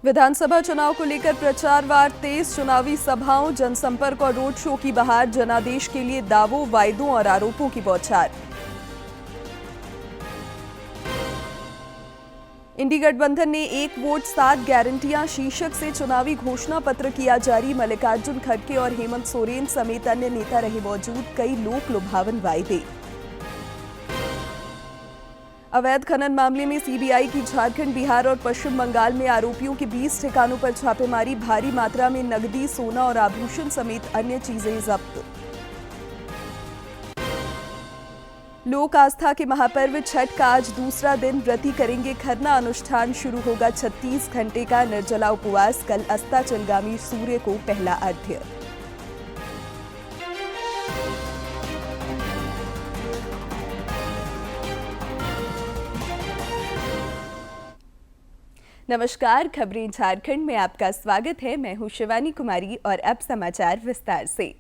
विधानसभा चुनाव को लेकर प्रचारवार तेज। चुनावी सभाओं, जनसंपर्क और रोड शो की बहार। जनादेश के लिए दावों, वायदों और आरोपों की बौछार। इंडी गठबंधन ने 1 वोट 7 गारंटियां शीर्षक से चुनावी घोषणा पत्र किया जारी। मल्लिकार्जुन खड़गे और हेमंत सोरेन समेत अन्य नेता रहे मौजूद। कई लोक लुभावन वायदे। अवैध खनन मामले में सीबीआई की झारखंड, बिहार और पश्चिम बंगाल में आरोपियों के 20 ठिकानों पर छापेमारी। भारी मात्रा में नकदी, सोना और आभूषण समेत अन्य चीजें जब्त। लोक आस्था के महापर्व छठ का आज दूसरा दिन। व्रती करेंगे खरना अनुष्ठान। शुरू होगा 36 घंटे का निर्जला उपवास। कल अस्ताचलगामी सूर्य को पहला अर्घ्य। नमस्कार, खबरें झारखंड में आपका स्वागत है। मैं हूं शिवानी कुमारी और अब समाचार विस्तार से।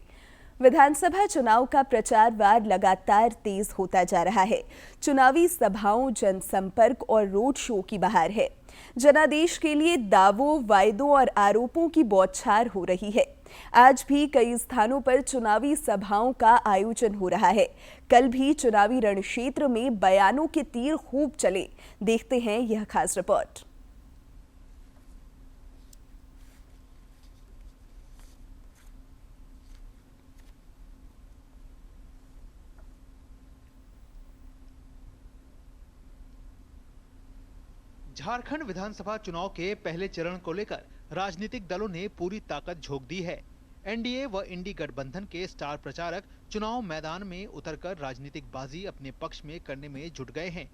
विधानसभा चुनाव का प्रचार वार लगातार तेज होता जा रहा है। चुनावी सभाओं, जनसंपर्क और रोड शो की बहार है। जनादेश के लिए दावों, वायदों और आरोपों की बौछार हो रही है। आज भी कई स्थानों पर चुनावी सभाओं का आयोजन हो रहा है। कल भी चुनावी रणक्षेत्र में बयानों के तीर खूब चले। देखते हैं यह खास रिपोर्ट। झारखंड विधानसभा चुनाव के पहले चरण को लेकर राजनीतिक दलों ने पूरी ताकत झोंक दी है। एनडीए व इंडी गठबंधन के स्टार प्रचारक चुनाव मैदान में उतरकर राजनीतिक बाजी अपने पक्ष में करने में जुट गए हैं।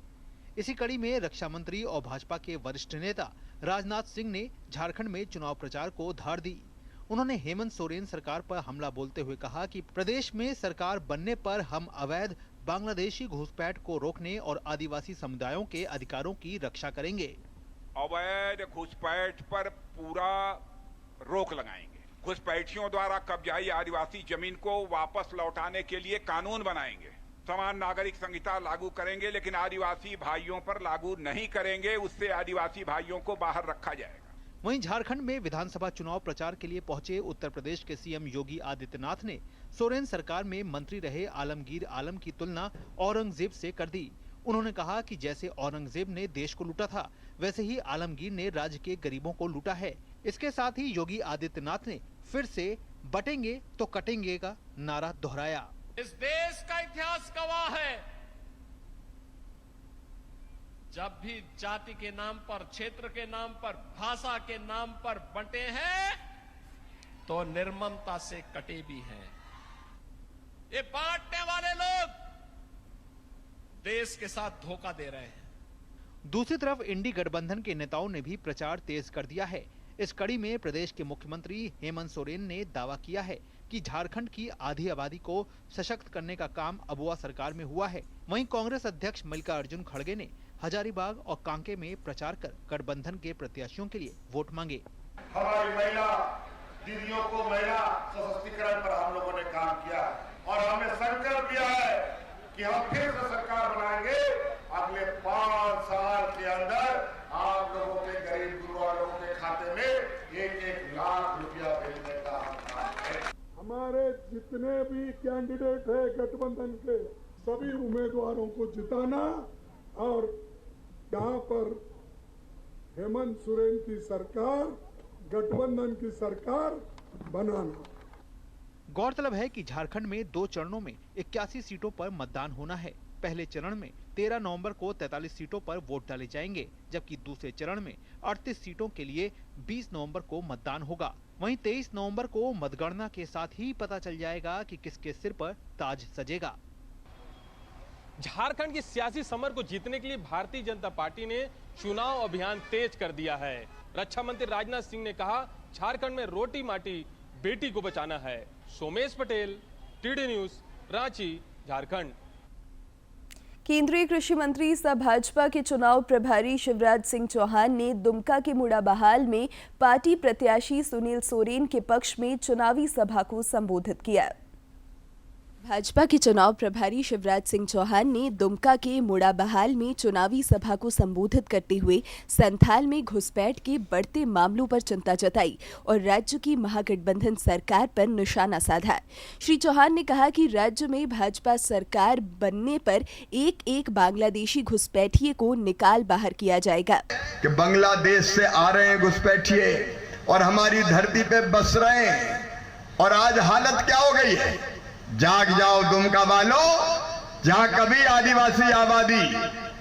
इसी कड़ी में रक्षा मंत्री और भाजपा के वरिष्ठ नेता राजनाथ सिंह ने झारखंड में चुनाव प्रचार को धार दी। उन्होंने हेमंत सोरेन सरकार पर हमला बोलते हुए कहा कि प्रदेश में सरकार बनने पर हम अवैध बांग्लादेशी घुसपैठ को रोकने और आदिवासी समुदायों के अधिकारों की रक्षा करेंगे। अवैध घुसपैठ पर पूरा रोक लगाएंगे। घुसपैठियों द्वारा कब्जाई आदिवासी जमीन को वापस लौटाने के लिए कानून बनाएंगे। समान नागरिक संहिता लागू करेंगे, लेकिन आदिवासी भाइयों पर लागू नहीं करेंगे। उससे आदिवासी भाइयों को बाहर रखा जाएगा। वहीं झारखंड में विधानसभा चुनाव प्रचार के लिए पहुंचे उत्तर प्रदेश के सीएम योगी आदित्यनाथ ने सोरेन सरकार में मंत्री रहे आलमगीर आलम की तुलना औरंगजेब से कर दी। उन्होंने कहा कि जैसे औरंगजेब ने देश को लूटा था, वैसे ही आलमगीर ने राज्य के गरीबों को लूटा है। इसके साथ ही योगी आदित्यनाथ ने फिर से बटेंगे तो कटेंगे का नारा दोहराया। इस देश का इतिहास गवाह है, जब भी जाति के नाम पर, क्षेत्र के नाम पर, भाषा के नाम पर बंटे हैं तो निर्ममता से कटे भी हैं। ये बांटने वाले लोग देश के साथ धोखा दे रहे हैं। दूसरी तरफ इंडी गठबंधन के नेताओं ने भी प्रचार तेज कर दिया है। इस कड़ी में प्रदेश के मुख्यमंत्री हेमंत सोरेन ने दावा किया है कि झारखंड की आधी आबादी को सशक्त करने का काम अबुआ सरकार में हुआ है। वहीं कांग्रेस अध्यक्ष मल्लिकार्जुन खड़गे ने हजारीबाग और कांके में प्रचार कर गठबंधन के प्रत्याशियों के लिए वोट मांगे। हमारी महिला दीदियों को महिला सशक्तिकरण पर हम लोगों ने काम किया और हमने संकल्प लिया है कि हम फिर से सरकार बनाएंगे। अगले 5 साल के अंदर आप लोगों के, गरीब गुरुआ लोगों के खाते में 1-1 लाख रुपया भेजने का काम है। हमारे जितने भी कैंडिडेट है गठबंधन के, सभी उम्मीदवारों को जिताना और यहाँ पर हेमंत सोरेन की सरकार, गठबंधन की सरकार बनाना। गौरतलब है कि झारखंड में 2 चरणों में 81 सीटों पर मतदान होना है। पहले चरण में 13 नवंबर को 43 सीटों पर वोट डाले जाएंगे, जबकि दूसरे चरण में 38 सीटों के लिए 20 नवंबर को मतदान होगा। वहीं 23 नवंबर को मतगणना के साथ ही पता चल जाएगा कि किसके सिर पर ताज सजेगा। झारखंड की सियासी समर को जीतने के लिए भारतीय जनता पार्टी ने चुनाव अभियान तेज कर दिया है। रक्षा मंत्री राजनाथ सिंह ने कहा, झारखंड में रोटी माटी बेटी को बचाना है। Somesh Patel, TD news, Ranchi, Jharkhand. केंद्रीय कृषि मंत्री सह भाजपा के चुनाव प्रभारी शिवराज सिंह चौहान ने दुमका के मुड़ाबहाल में पार्टी प्रत्याशी सुनील सोरेन के पक्ष में चुनावी सभा को संबोधित किया। भाजपा के चुनाव प्रभारी शिवराज सिंह चौहान ने दुमका के मुड़ाबहाल में चुनावी सभा को संबोधित करते हुए संथाल में घुसपैठ के बढ़ते मामलों पर चिंता जताई और राज्य की महागठबंधन सरकार पर निशाना साधा। श्री चौहान ने कहा कि राज्य में भाजपा सरकार बनने पर एक एक बांग्लादेशी घुसपैठिए को निकाल बाहर किया जाएगा। कि बांग्लादेश से आ रहे हैं घुसपैठिए और हमारी धरती पे बस रहे हैं, और आज हालत क्या हो गई है। जाग जाओ दुमका वालों, जहां कभी आदिवासी आबादी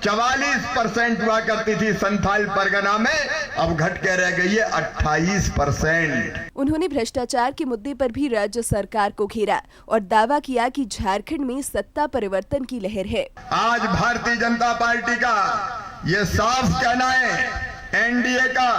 44% हुआ करती थी संथाल परगना में, अब घट के रह गई है 28%। उन्होंने भ्रष्टाचार के मुद्दे पर भी राज्य सरकार को घेरा और दावा किया कि झारखंड में सत्ता परिवर्तन की लहर है। आज भारतीय जनता पार्टी का ये साफ कहना है, एनडीए का,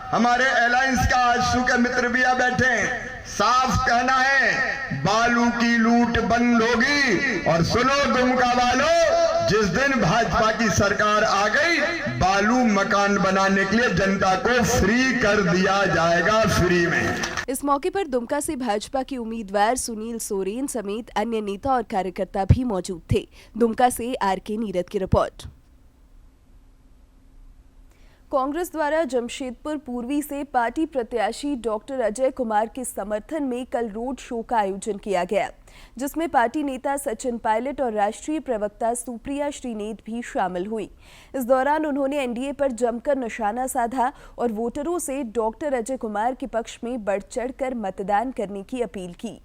हमारे अलायंस का, आजसू के मित्र भी यहाँ बैठे हैं, साफ कहना है बालू की लूट बंद होगी। और सुनो दुमका वालों, जिस दिन भाजपा की सरकार आ गई, बालू मकान बनाने के लिए जनता को फ्री कर दिया जाएगा, फ्री में। इस मौके पर दुमका से भाजपा के उम्मीदवार सुनील सोरेन समेत अन्य नेता और कार्यकर्ता भी मौजूद थे। दुमका से आरके नीरद की रिपोर्ट। कांग्रेस द्वारा जमशेदपुर पूर्वी से पार्टी प्रत्याशी डॉक्टर अजय कुमार के समर्थन में कल रोड शो का आयोजन किया गया, जिसमें पार्टी नेता सचिन पायलट और राष्ट्रीय प्रवक्ता सुप्रिया श्रीनेत भी शामिल हुई। इस दौरान उन्होंने एनडीए पर जमकर निशाना साधा और वोटरों से डॉक्टर अजय कुमार के पक्ष में बढ़ चढ़कर मतदान करने की अपील की।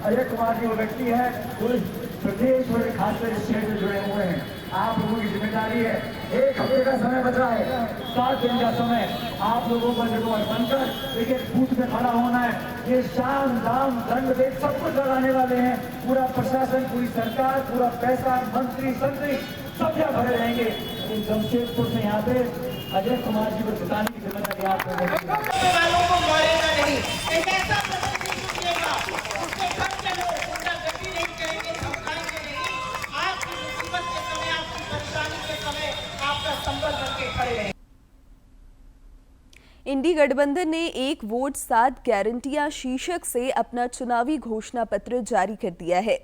अजय कुमार जी वो व्यक्ति है जो प्रदेश और खासकर स्टेट से जुड़े हुए हैं। आप लोगों की जिम्मेदारी है, 1 हफ्ते का समय बच रहा है, 7 दिन का समय आप लोगों को जगह बनकर एक बूथ में खड़ा होना है। ये शाम दाम दंड भेद सब कुछ लगाने वाले हैं। पूरा प्रशासन, पूरी सरकार, पूरा पैसा, मंत्री संतरी सब यहाँ भरे रहेंगे। लेकिन जमशेदपुर से यहाँ पे अजय कुमार जी को जिताने की जिम्मेदारी आप लोगों इंडी गठबंधन ने 1 वोट 7 गारंटियां शीर्षक से अपना चुनावी घोषणा पत्र जारी कर दिया है।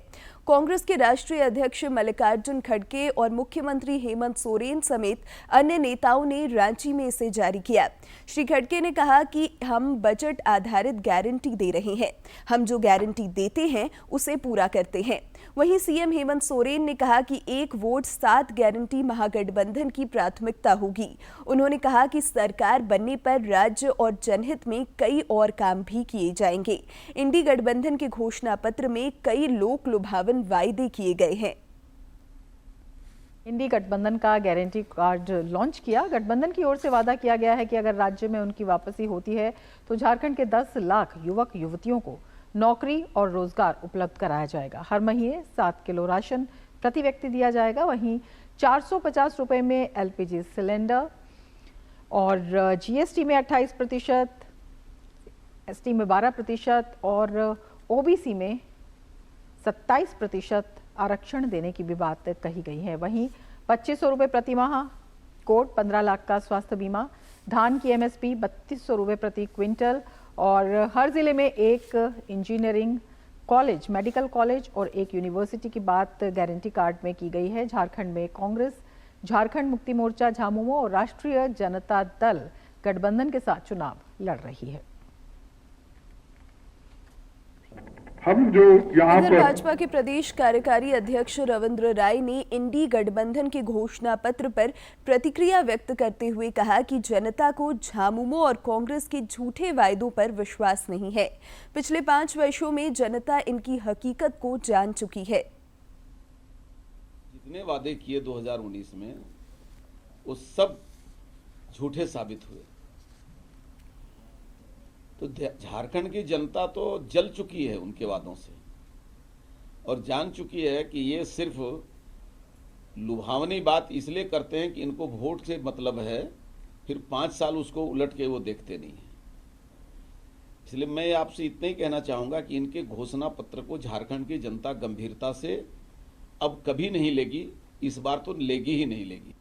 कांग्रेस के राष्ट्रीय अध्यक्ष मल्लिकार्जुन खड़गे और मुख्यमंत्री हेमंत सोरेन समेत अन्य नेताओं ने रांची में इसे जारी किया। श्री खड़गे ने कहा कि हम बजट आधारित गारंटी दे रहे हैं, हम जो गारंटी देते हैं उसे पूरा करते हैं। वहीं सीएम हेमंत सोरेन ने कहा कि 1 वोट 7 गारंटी महागठबंधन की प्राथमिकता होगी। उन्होंने कहा कि सरकार बनने पर राज्य और जनहित में कई और काम भी किए जाएंगे। इंडी गठबंधन के घोषणा पत्र में कई लोक लुभावन वायदे किए गए हैं। इंडी गठबंधन का गारंटी कार्ड लॉन्च किया। गठबंधन की ओर से वादा किया गया है कि अगर राज्य में उनकी वापसी होती है तो झारखंड के 10 लाख युवक युवतियों को नौकरी और रोजगार उपलब्ध कराया जाएगा। हर महीने 7 किलो राशन प्रति व्यक्ति दिया जाएगा। वहीं 450 रुपए में एलपीजी सिलेंडर और जीएसटी में 28%, एसटी में 12% और ओबीसी में 27% आरक्षण देने की भी बात कही गई है। वहीं 2500 रुपये प्रति माह कोट, 15 लाख का स्वास्थ्य बीमा, धान की एमएसपी 3200 रुपये प्रति क्विंटल और हर जिले में एक इंजीनियरिंग कॉलेज, मेडिकल कॉलेज और एक यूनिवर्सिटी की बात गारंटी कार्ड में की गई है। झारखंड में कांग्रेस, झारखंड मुक्ति मोर्चा झामुमो और राष्ट्रीय जनता दल गठबंधन के साथ चुनाव लड़ रही है। हम जो यहाँ पर भाजपा के प्रदेश कार्यकारी अध्यक्ष रविंद्र राय ने इंडी गठबंधन के घोषणा पत्र पर प्रतिक्रिया व्यक्त करते हुए कहा कि जनता को झामुमो और कांग्रेस के झूठे वायदों पर विश्वास नहीं है। पिछले 5 वर्षों में जनता इनकी हकीकत को जान चुकी है। जितने वादे किए 2019 में वो सब झूठे साबित हुए। तो झारखंड की जनता तो जल चुकी है उनके वादों से और जान चुकी है कि ये सिर्फ लुभावनी बात इसलिए करते हैं कि इनको वोट से मतलब है, फिर 5 साल उसको उलट के वो देखते नहीं है। इसलिए मैं आपसे इतना ही कहना चाहूंगा कि इनके घोषणा पत्र को झारखंड की जनता गंभीरता से अब कभी नहीं लेगी इस बार तो लेगी ही नहीं लेगी।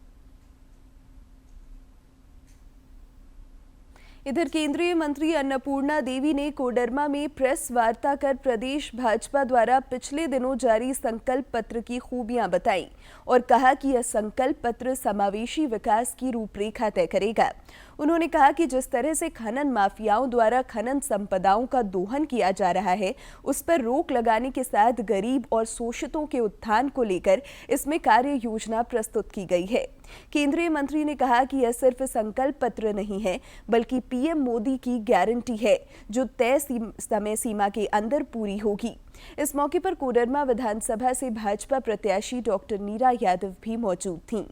इधर केंद्रीय मंत्री अन्नपूर्णा देवी ने कोडरमा में प्रेस वार्ता कर प्रदेश भाजपा द्वारा पिछले दिनों जारी संकल्प पत्र की खूबियां बताई और कहा कि यह संकल्प पत्र समावेशी विकास की रूपरेखा तय करेगा। उन्होंने कहा कि जिस तरह से खनन माफियाओं द्वारा खनन संपदाओं का दोहन किया जा रहा है, उस पर रोक लगाने के साथ गरीब और शोषितों के उत्थान को लेकर इसमें कार्य योजना प्रस्तुत की गई है। केंद्रीय मंत्री ने कहा कि यह सिर्फ संकल्प पत्र नहीं है, बल्कि पीएम मोदी की गारंटी है जो तय समय सीमा के अंदर पूरी होगी। इस मौके पर कोडरमा विधानसभा से भाजपा प्रत्याशी डॉक्टर नीरा यादव भी मौजूद थीं।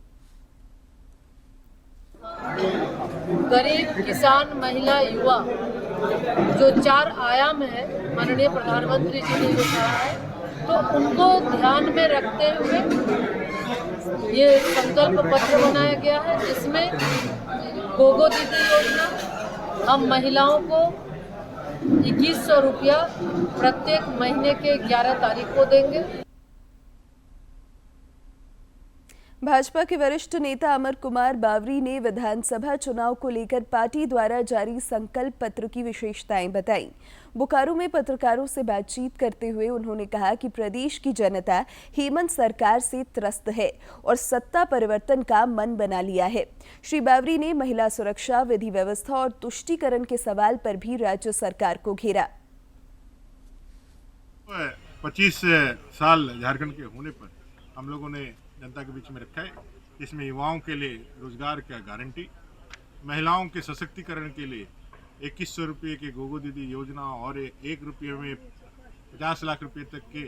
गरीब, किसान, महिला, युवा जो 4 आयाम है माननीय प्रधानमंत्री जी ने जो कहा है, तो उनको ध्यान में रखते हुए ये संकल्प पत्र बनाया गया है, जिसमें गोगो दीदी योजना हम महिलाओं को 2100 रुपया प्रत्येक महीने के 11 तारीख को देंगे। भाजपा के वरिष्ठ नेता अमर कुमार बावरी ने विधानसभा चुनाव को लेकर पार्टी द्वारा जारी संकल्प पत्र की विशेषताएं बताई। बोकारो में पत्रकारों से बातचीत करते हुए उन्होंने कहा कि प्रदेश की जनता हेमंत सरकार से त्रस्त है और सत्ता परिवर्तन का मन बना लिया है। श्री बावरी ने महिला सुरक्षा, विधि व्यवस्था और तुष्टीकरण के सवाल पर भी राज्य सरकार को घेरा। 25 साल झारखंड के होने पर हम लोगों ने जनता के बीच में रखा है। इसमें युवाओं के लिए रोजगार का गारंटी, महिलाओं के सशक्तिकरण के लिए 2100 रुपये के गोगो दीदी योजना और 1 रुपये में 50 लाख रुपए तक के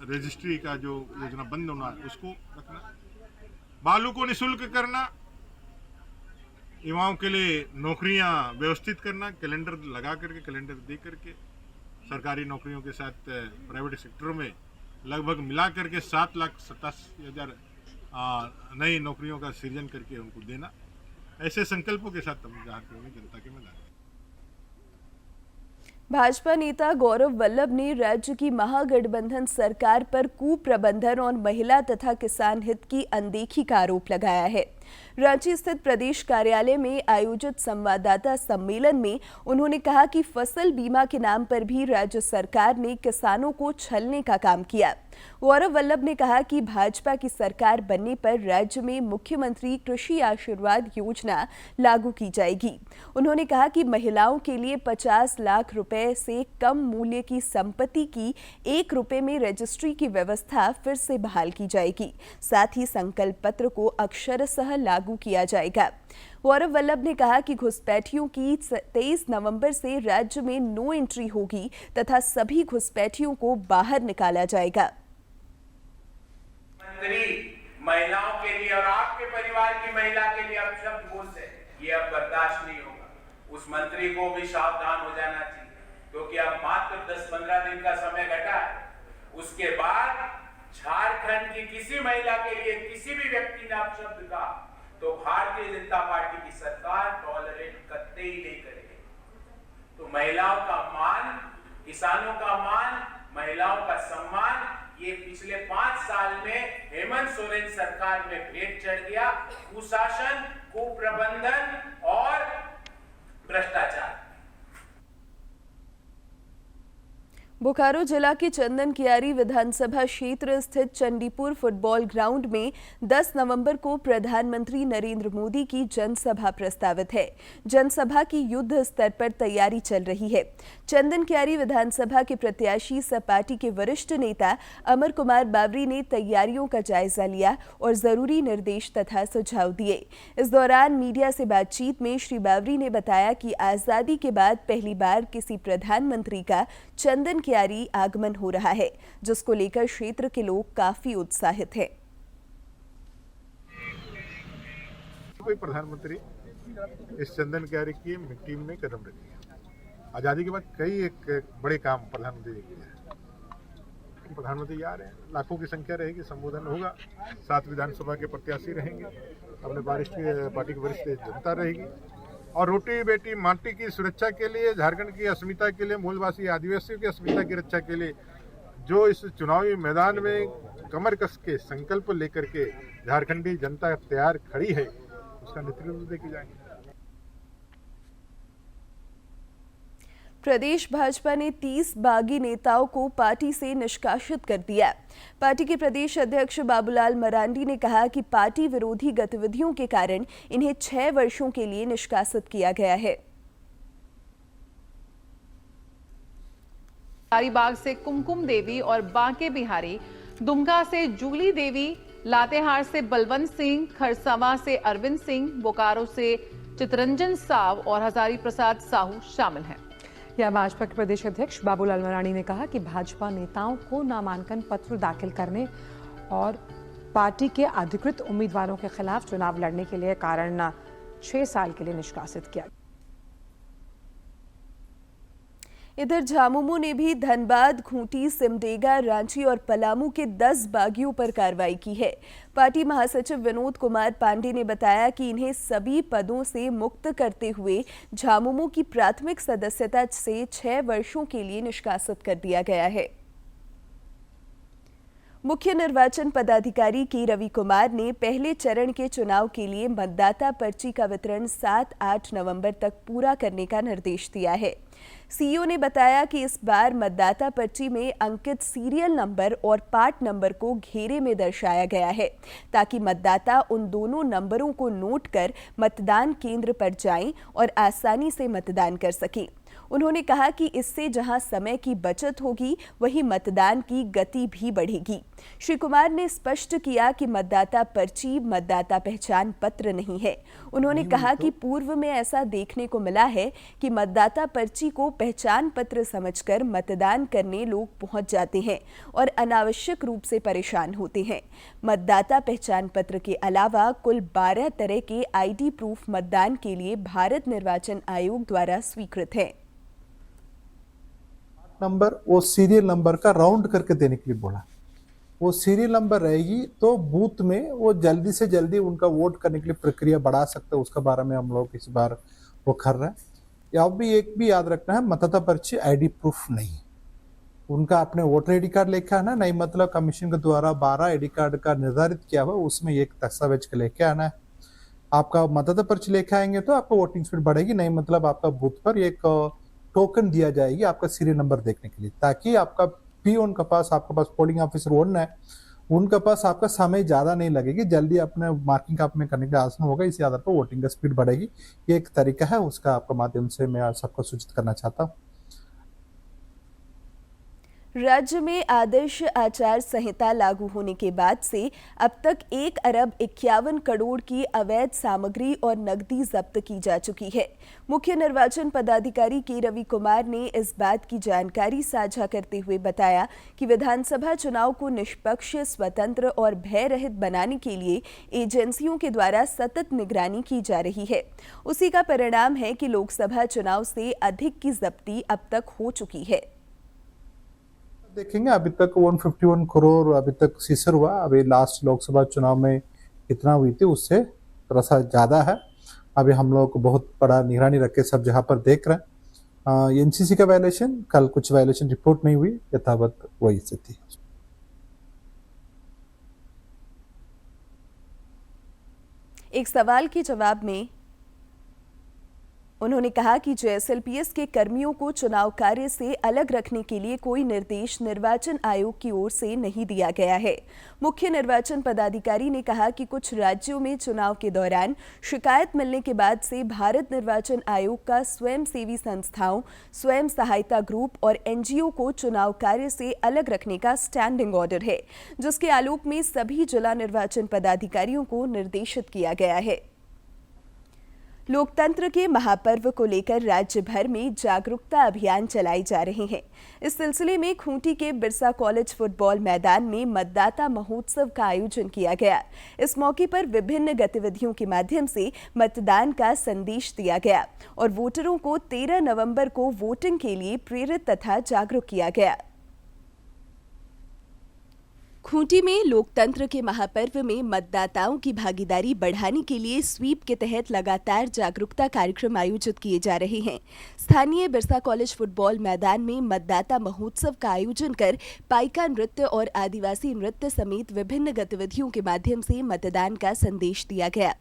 रजिस्ट्री का जो योजना बंद होना उसको रखना, बालू को निःशुल्क करना, युवाओं के लिए नौकरियां व्यवस्थित करना, कैलेंडर लगा करके, कैलेंडर दे करके, सरकारी नौकरियों के साथ प्राइवेट सेक्टरों में लगभग मिला करके 7,87,000 नई नौकरियों का सृजन करके उनको देना। ऐसे संकल्पों के साथ हम झारखंड में जनता के मैदान। भाजपा नेता गौरव वल्लभ ने राज्य की महागठबंधन सरकार पर कुप्रबंधन और महिला तथा किसान हित की अनदेखी का आरोप लगाया है। रांची स्थित प्रदेश कार्यालय में आयोजित संवाददाता सम्मेलन में उन्होंने कहा कि फसल बीमा के नाम पर भी राज्य सरकार ने किसानों को छलने का काम किया। गौरव वल्लभ ने कहा कि भाजपा की सरकार बनने पर राज्य में मुख्यमंत्री कृषि आशीर्वाद योजना लागू की जाएगी। उन्होंने कहा कि महिलाओं के लिए 50 लाख रुपए से कम मूल्य की संपत्ति की 1 रुपए में रजिस्ट्री की व्यवस्था फिर से बहाल की जाएगी। साथ ही संकल्प पत्र को अक्षरशः लागू किया जाएगा। गौरव वल्लभ ने कहा कि घुसपैठियों की 23 नवंबर से राज्य में नो एंट्री होगी तथा सभी घुसपैठियों को बाहर निकाला जाएगा। मंत्री महिलाओं के लिए और आपके परिवार की महिला के लिए अपशब्द बोल से ये अब बर्दाश्त नहीं होगा। उस मंत्री को भी सावधान हो जाना चाहिए, क्योंकि अब मात्र 10-15 दिन का समय घटा है। उसके बाद झारखंड की किसी महिला के लिए किसी भी व्यक्ति ने अपशब्द कहा तो भारतीय जनता पार्टी की सरकार टॉलरेट कतई नहीं करेगी। तो महिलाओं का मान, किसानों का मान, महिलाओं का सम्मान, ये पिछले 5 साल में हेमंत सोरेन सरकार में भेंट चढ़ गया। कुशासन, कुप्रबंधन और भ्रष्टाचार। बोकारो जिला के चंदन कियारी विधानसभा क्षेत्र स्थित चंडीपुर फुटबॉल ग्राउंड में 10 नवंबर को प्रधानमंत्री नरेंद्र मोदी की जनसभा प्रस्तावित है। जनसभा की युद्ध स्तर पर तैयारी चल रही है। चंदन कियारी विधानसभा के प्रत्याशी सपाटी के वरिष्ठ नेता अमर कुमार बावरी ने तैयारियों का जायजा लिया और जरूरी निर्देश तथा सुझाव दिए। इस दौरान मीडिया से बातचीत में श्री बावरी ने बताया कि आजादी के बाद पहली बार किसी प्रधानमंत्री का चंदन कियारी आगमन हो रहा है, जिसको लेकर क्षेत्र के लोग काफी उत्साहित हैं। कोई प्रधानमंत्री इस चंदन कियारी की मिट्टी में कदम रखी है। आजादी के बाद कई एक बड़े काम प्रधानमंत्री ने किए हैं। प्रधानमंत्री आ रहे हैं, लाखों की संख्या रहेगी, संबोधन होगा, 7 विधानसभा के प्रत्याशी रहेंगे, अपने पार्टी की वरिष्ठ जनता रहेगी और रोटी बेटी माटी की सुरक्षा के लिए, झारखंड की अस्मिता के लिए, मूलवासी आदिवासियों की अस्मिता की रक्षा के लिए जो इस चुनावी मैदान में कमर कस के संकल्प लेकर के झारखंडी जनता तैयार खड़ी है, उसका नेतृत्व देके जाएंगे। प्रदेश भाजपा ने 30 बागी नेताओं को पार्टी से निष्कासित कर दिया। पार्टी के प्रदेश अध्यक्ष बाबूलाल मरांडी ने कहा कि पार्टी विरोधी गतिविधियों के कारण इन्हें 6 वर्षों के लिए निष्कासित किया गया है। हजारीबाग से कुमकुम देवी और बांके बिहारी, दुमका से जूली देवी, लातेहार से बलवंत सिंह, खरसावां से अरविंद सिंह, बोकारो से चितरंजन साव और हजारी प्रसाद साहू शामिल हैं। यह भाजपा के प्रदेश अध्यक्ष बाबूलाल मरांडी ने कहा कि भाजपा नेताओं को नामांकन पत्र दाखिल करने और पार्टी के अधिकृत उम्मीदवारों के खिलाफ चुनाव लड़ने के लिए कारण 6 साल के लिए निष्कासित किया। इधर झामुमो ने भी धनबाद, खूंटी, सिमडेगा, रांची और पलामू के 10 बागियों पर कार्रवाई की है। पार्टी महासचिव विनोद कुमार पांडे ने बताया कि इन्हें सभी पदों से मुक्त करते हुए झामुमो की प्राथमिक सदस्यता से 6 वर्षों के लिए निष्कासित कर दिया गया है। मुख्य निर्वाचन पदाधिकारी के रवि कुमार ने पहले चरण के चुनाव के लिए मतदाता पर्ची का वितरण 7-8 नवंबर तक पूरा करने का निर्देश दिया है। सीईओ ने बताया कि इस बार मतदाता पर्ची में अंकित सीरियल नंबर और पार्ट नंबर को घेरे में दर्शाया गया है, ताकि मतदाता उन दोनों नंबरों को नोट कर मतदान केंद्र पर जाएं और आसानी से मतदान कर सकें। उन्होंने कहा कि इससे जहां समय की बचत होगी, वहीं मतदान की गति भी बढ़ेगी। श्री कुमार ने स्पष्ट किया कि मतदाता पर्ची मतदाता पहचान पत्र नहीं है। उन्होंने कहा कि पूर्व में ऐसा देखने को मिला है कि मतदाता पर्ची को पहचान पत्र समझकर मतदान करने लोग पहुंच जाते हैं और अनावश्यक रूप से परेशान होते हैं। मतदाता पहचान पत्र के अलावा कुल 12 तरह के आईडी प्रूफ मतदान के लिए भारत निर्वाचन आयोग द्वारा स्वीकृत है। नंबर वो सीरियल नंबर का राउंड करके देने के लिए बोला। वो सीरियल नंबर रहेगी तो बूथ में वो जल्दी से जल्दी उनका वोट करने के लिए प्रक्रिया बढ़ा सकते हैं। उसके बारे में हम लोग इस बार वो कर रहे हैं। अब भी एक भी याद रखना है, मतदाता पर्ची आईडी प्रूफ नहीं, उनका अपने वोटर आईडी कार्ड लेके आना नहीं, मतलब कमीशन के द्वारा 12 आईडी कार्ड का निर्धारित किया हुआ, उसमें एक दस्तावेज के लेके आना है। आपका मतदाता पर्ची लेके आएंगे तो आपका वोटिंग स्पीड बढ़ेगी, नहीं मतलब आपका बूथ पर एक टोकन दिया जाएगी आपका सीरियल नंबर देखने के लिए, ताकि आपका पीओन के पास, आपके पास पोलिंग ऑफिसर वन है, उनके पास आपका समय ज्यादा नहीं लगेगी, जल्दी अपने मार्किंग आप में करने का आसान होगा। इसी आधार पर वोटिंग का स्पीड बढ़ेगी। ये एक तरीका है, उसका आपका माध्यम से मैं सबको सूचित करना चाहता हूँ। राज्य में आदर्श आचार संहिता लागू होने के बाद से अब तक 1 अरब 51 करोड़ की अवैध सामग्री और नकदी जब्त की जा चुकी है। मुख्य निर्वाचन पदाधिकारी के रवि कुमार ने इस बात की जानकारी साझा करते हुए बताया कि विधानसभा चुनाव को निष्पक्ष, स्वतंत्र और भय रहित बनाने के लिए एजेंसियों के द्वारा सतत निगरानी की जा रही है। उसी का परिणाम है कि लोकसभा चुनाव से अधिक की जब्ती अब तक हो चुकी है। देखेंगे अभी तक 151 करोड़ अभी तक सीजर हुआ। अभी लास्ट लोकसभा चुनाव में कितना हुई थी उससे थोड़ा सा ज्यादा है। अभी हम लोग बहुत बड़ा निगरानी रख के सब जगह पर देख रहे हैं। एनसीसी का वायलेशन, कल कुछ वायलेशन रिपोर्ट नहीं हुई, यथावत वही स्थिति। एक सवाल के जवाब में उन्होंने कहा कि जेएसएलपीएस के कर्मियों को चुनाव कार्य से अलग रखने के लिए कोई निर्देश निर्वाचन आयोग की ओर से नहीं दिया गया है। मुख्य निर्वाचन पदाधिकारी ने कहा कि कुछ राज्यों में चुनाव के दौरान शिकायत मिलने के बाद से भारत निर्वाचन आयोग का स्वयंसेवी संस्थाओं, स्वयं सहायता ग्रुप और एनजीओ को चुनाव कार्य से अलग रखने का स्टैंडिंग ऑर्डर है, जिसके आलोक में सभी जिला निर्वाचन पदाधिकारियों को निर्देशित किया गया है। लोकतंत्र के महापर्व को लेकर राज्य भर में जागरूकता अभियान चलाए जा रहे हैं। इस सिलसिले में खूंटी के बिरसा कॉलेज फुटबॉल मैदान में मतदाता महोत्सव का आयोजन किया गया। इस मौके पर विभिन्न गतिविधियों के माध्यम से मतदान का संदेश दिया गया और वोटरों को 13 नवंबर को वोटिंग के लिए प्रेरित तथा जागरूक किया गया। खूंटी में लोकतंत्र के महापर्व में मतदाताओं की भागीदारी बढ़ाने के लिए स्वीप के तहत लगातार जागरूकता कार्यक्रम आयोजित किए जा रहे हैं। स्थानीय बिरसा कॉलेज फुटबॉल मैदान में मतदाता महोत्सव का आयोजन कर पाइका नृत्य और आदिवासी नृत्य समेत विभिन्न गतिविधियों के माध्यम से मतदान का संदेश दिया गया।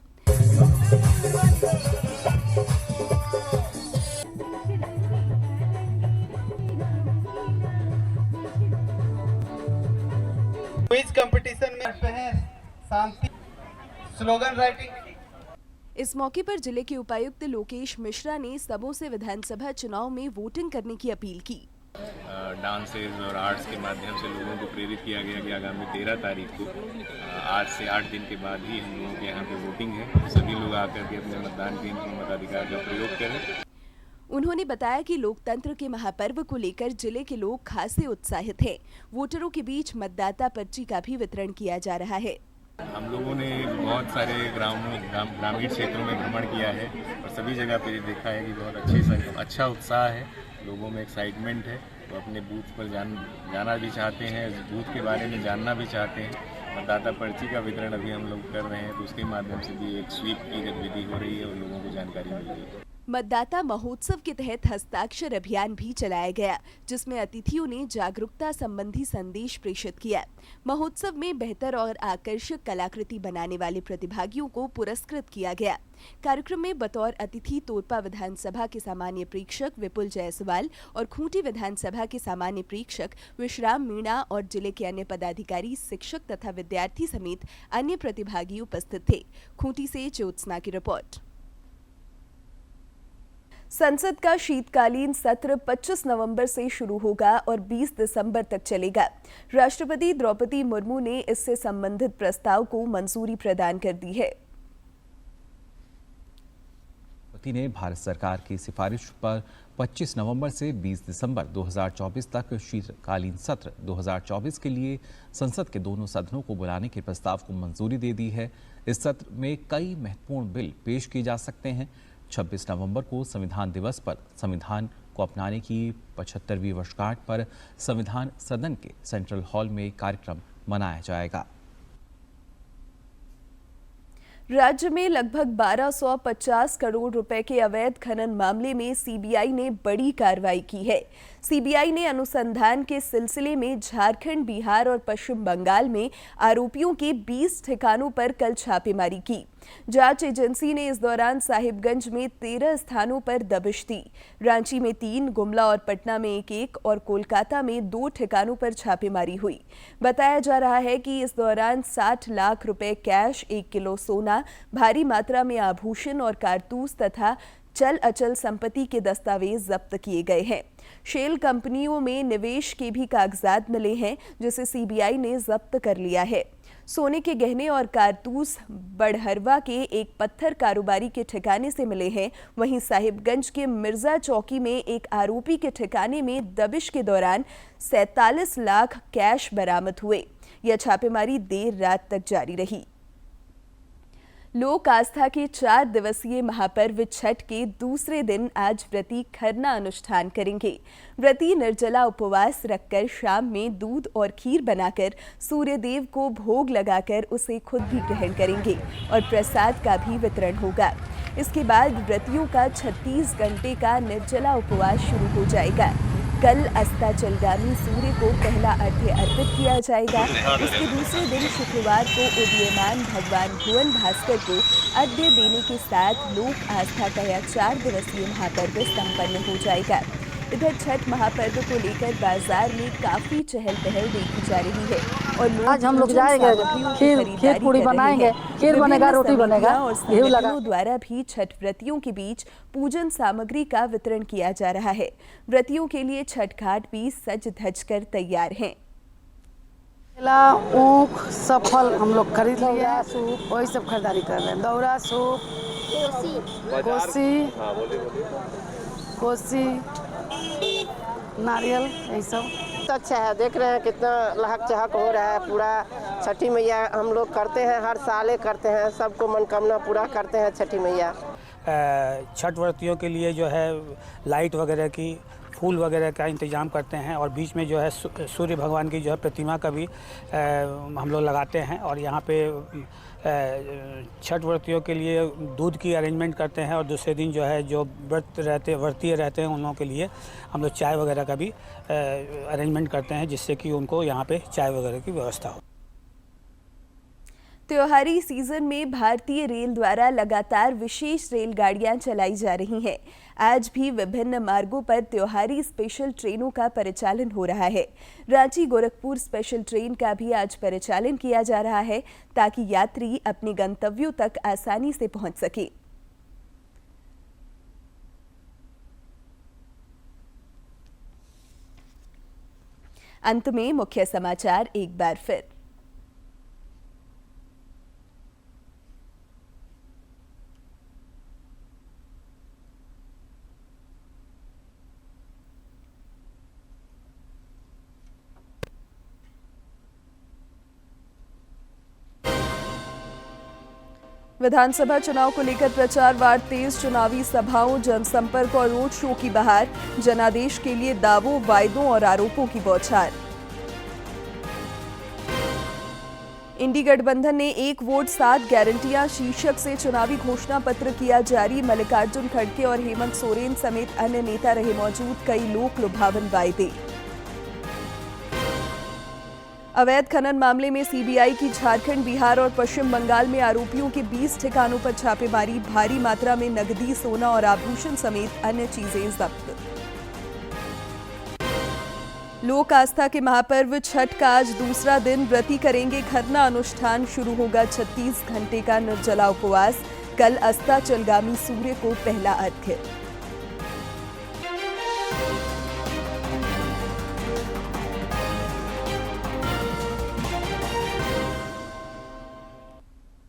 क्विज कंपटीशन में शांति स्लोगन राइटिंग। इस मौके पर जिले के उपायुक्त लोकेश मिश्रा ने सबों से विधानसभा चुनाव में वोटिंग करने की अपील की। डांसेस और आर्ट्स के माध्यम से लोगों को प्रेरित किया गया कि आगामी 13 तारीख को आज से 8 दिन के बाद ही हम लोगों के यहाँ पे वोटिंग है। सभी लोग आकर के अपने मतदान केंद्र में मताधिकार का प्रयोग करें। उन्होंने बताया कि लोकतंत्र के महापर्व को लेकर जिले के लोग खासे उत्साहित हैं। वोटरों के बीच मतदाता पर्ची का भी वितरण किया जा रहा है। हम लोगों ने बहुत सारे ग्रामीण क्षेत्रों में भ्रमण किया है और सभी जगह पे देखा है कि बहुत अच्छा उत्साह है, लोगों में एक्साइटमेंट है। तो अपने बूथ पर जाना भी चाहते हैं, बूथ के बारे में जानना भी चाहते हैं। मतदाता पर्ची का वितरण अभी हम लोग कर रहे हैं, तो उसके माध्यम से भी एक स्वीप की गतिविधि हो रही है और लोगों को जानकारी मिल रही है। मतदाता महोत्सव के तहत हस्ताक्षर अभियान भी चलाया गया, जिसमें अतिथियों ने जागरूकता संबंधी संदेश प्रेषित किया। महोत्सव में बेहतर और आकर्षक कलाकृति बनाने वाले प्रतिभागियों को पुरस्कृत किया गया। कार्यक्रम में बतौर अतिथि तोरपा विधानसभा के सामान्य प्रेक्षक विपुल जायसवाल और खूंटी विधानसभा के सामान्य प्रेक्षक विश्राम मीणा और जिले के अन्य पदाधिकारी, शिक्षक तथा विद्यार्थी समेत अन्य प्रतिभागी उपस्थित थे। खूंटी से ज्योत्सना की रिपोर्ट। संसद का शीतकालीन सत्र 25 नवंबर से शुरू होगा और 20 दिसंबर तक चलेगा। राष्ट्रपति द्रौपदी मुर्मू ने इससे संबंधित प्रस्ताव को मंजूरी प्रदान कर दी है। राष्ट्रपति ने भारत सरकार की सिफारिश पर 25 नवंबर से 20 दिसंबर 2024 तक शीतकालीन सत्र 2024 के लिए संसद के दोनों सदनों को बुलाने के प्रस्ताव को मंजूरी दे दी है। इस सत्र में कई महत्वपूर्ण बिल पेश किए जा सकते हैं। 26 नवंबर को संविधान दिवस पर संविधान को अपनाने की 75वीं वर्षगांठ पर संविधान सदन के सेंट्रल हॉल में कार्यक्रम मनाया जाएगा। राज्य में लगभग 1250 करोड़ रुपए के अवैध खनन मामले में सीबीआई ने बड़ी कार्रवाई की है। सीबीआई ने अनुसंधान के सिलसिले में झारखंड, बिहार और पश्चिम बंगाल में आरोपियों के 20 ठिकानों पर कल छापेमारी की। जांच एजेंसी ने इस दौरान साहिबगंज में 13 स्थानों पर दबिश दी। रांची में 3, गुमला और पटना में 1 और कोलकाता में 2 ठिकानों पर छापेमारी हुई। बताया जा रहा है कि इस दौरान 60 लाख रुपए कैश, 1 किलो सोना, भारी मात्रा में आभूषण और कारतूस तथा चल अचल संपत्ति के दस्तावेज जब्त किए गए हैं। शेल कंपनियों में निवेश के भी कागजात मिले हैं, जिसे सीबीआई ने जब्त कर लिया है। सोने के गहने और कारतूस बड़हरवा के एक पत्थर कारोबारी के ठिकाने से मिले हैं। वहीं साहिबगंज के मिर्जा चौकी में एक आरोपी के ठिकाने में दबिश के दौरान 47 लाख कैश बरामद हुए। यह छापेमारी देर रात तक जारी रही। लोक आस्था के 4 दिवसीय महापर्व छठ के दूसरे दिन आज व्रती खरना अनुष्ठान करेंगे। व्रती निर्जला उपवास रखकर शाम में दूध और खीर बनाकर सूर्य देव को भोग लगाकर उसे खुद भी ग्रहण करेंगे और प्रसाद का भी वितरण होगा। इसके बाद व्रतियों का 36 घंटे का निर्जला उपवास शुरू हो जाएगा। कल अस्ताचलगामी सूर्य को पहला अर्घ्य अर्पित किया जाएगा। इसके दूसरे दिन शुक्रवार को उदीयमान भगवान भुवन भास्कर को अर्घ्य देने के साथ लोक आस्था का यह 4 दिवसीय महापर्व संपन्न हो जाएगा। इधर छठ महापर्व को लेकर बाजार में काफी चहल पहल देखी जा रही है और लोग आज हम लोग जाएंगे, खीर पूरी बनाएंगे, खीर बनेगा, रोटी बनेगा और संगठनों द्वारा भी छठ व्रतियों के बीच पूजन सामग्री का वितरण किया जा रहा है। व्रतियों के लिए छठ घाट भी सज धज कर तैयार हैं। ऊख सब फल हम लोग खरीद लिया, वही सब खरीदारी कर रहे हैं। दौरा, सूप, कोसी, नारियल, यही सब अच्छा है। देख रहे हैं कितना लहक चहक हो रहा है। पूरा छठी मैया हम लोग करते हैं, हर साले करते हैं, सबको मनोकामना पूरा करते हैं छठी मैया। छठ व्रतियों के लिए जो है लाइट वगैरह की फूल वगैरह का इंतज़ाम करते हैं और बीच में जो है सूर्य भगवान की जो है प्रतिमा का भी हम लोग लगाते हैं और यहाँ पे छठ व्रतियों के लिए दूध की अरेंजमेंट करते हैं और दूसरे दिन जो है जो व्रतीय रहते हैं उन लोगों के लिए हम लोग चाय वगैरह का भी अरेंजमेंट करते हैं जिससे कि उनको यहाँ पे चाय वगैरह की व्यवस्था हो। त्योहारी सीजन में भारतीय रेल द्वारा लगातार विशेष रेलगाड़ियां चलाई जा रही हैं। आज भी विभिन्न मार्गों पर त्योहारी स्पेशल ट्रेनों का परिचालन हो रहा है। रांची गोरखपुर स्पेशल ट्रेन का भी आज परिचालन किया जा रहा है ताकि यात्री अपने गंतव्यों तक आसानी से पहुंच सके। अंत में मुख्य समाचार एक बार फिर। विधानसभा चुनाव को लेकर प्रचार वार तेज, चुनावी सभाओं, जनसंपर्क और रोड शो की बहार। जनादेश के लिए दावों, वायदों और आरोपों की बौछार। इंडी गठबंधन ने 1 वोट 7 गारंटियां शीर्षक से चुनावी घोषणा पत्र किया जारी। मल्लिकार्जुन खड़गे और हेमंत सोरेन समेत अन्य नेता रहे मौजूद। कई लोक लुभावन वायदे। अवैध खनन मामले में सीबीआई की झारखंड, बिहार और पश्चिम बंगाल में आरोपियों के 20 ठिकानों पर छापेमारी। भारी मात्रा में नकदी, सोना और आभूषण समेत अन्य चीजें जब्त। लोक आस्था के महापर्व छठ का आज दूसरा दिन। व्रती करेंगे खरना अनुष्ठान। शुरू होगा 36 घंटे का निर्जला उपवास। कल अस्ताचलगामी सूर्य को पहला अर्घ्य।